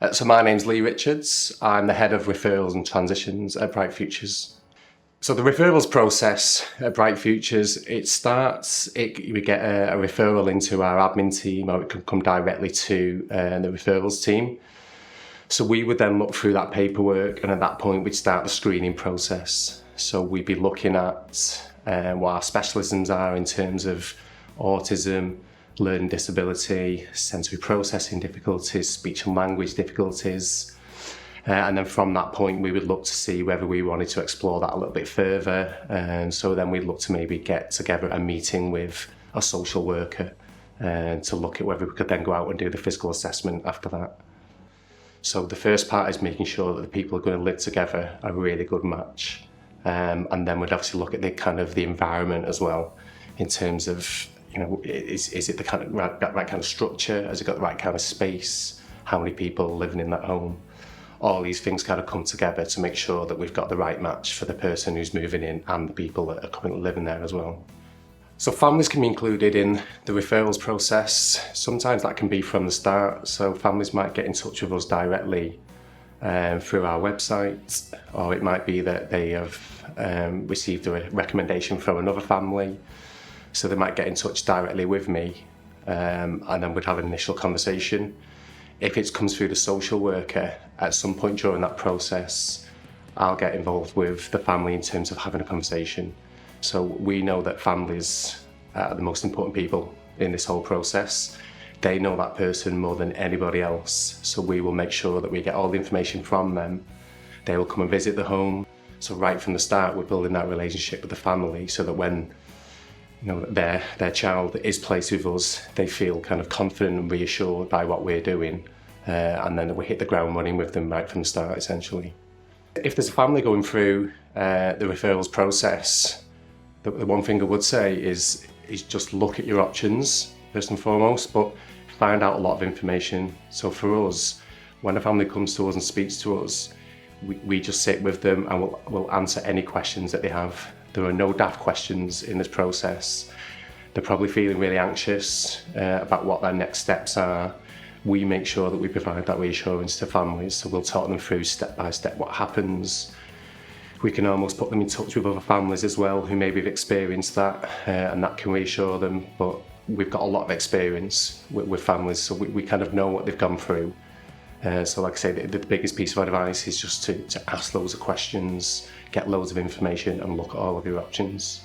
So my name's Lee Richards. I'm the head of referrals and transitions at Bright Futures. So the referrals process at Bright Futures, we get a referral into our admin team, or it can come directly to the referrals team. So we would then look through that paperwork, and at that point we'd start the screening process. So we'd be looking at what our specialisms are in terms of autism, learning disability, sensory processing difficulties, speech and language difficulties. And then from that point, we would look to see whether we wanted to explore that a little bit further. And so then we'd look to maybe get together a meeting with a social worker to look at whether we could then go out and do the physical assessment after that. So the first part is making sure that the people who are going to live together are a really good match. And then we'd obviously look at the environment as well, in terms of, is it the right kind of structure? Has it got the right kind of space? How many people are living in that home? All these things kind of come together to make sure that we've got the right match for the person who's moving in and the people that are currently living there as well. So families can be included in the referrals process. Sometimes that can be from the start. So families might get in touch with us directly through our website, or it might be that they have received a recommendation from another family. So they might get in touch directly with me, and then we'd have an initial conversation. If it comes through the social worker, at some point during that process, I'll get involved with the family in terms of having a conversation. So we know that families are the most important people in this whole process. They know that person more than anybody else. So we will make sure that we get all the information from them. They will come and visit the home. So right from the start, we're building that relationship with the family so that when their child is placed with us, they feel kind of confident and reassured by what we're doing, and then we hit the ground running with them right from the start, essentially. If there's a family going through the referrals process, the one thing I would say is just look at your options first and foremost, but find out a lot of information. So for us, when a family comes to us and speaks to us, we just sit with them and we'll answer any questions that they have. There are no daft questions in this process. They're probably feeling really anxious about what their next steps are. We make sure that we provide that reassurance to families, so we'll talk them through step by step what happens. We can almost put them in touch with other families as well who maybe have experienced that, and that can reassure them. But we've got a lot of experience with families, so we kind of know what they've gone through. So like I say, the biggest piece of advice is just to ask loads of questions, get loads of information and look at all of your options.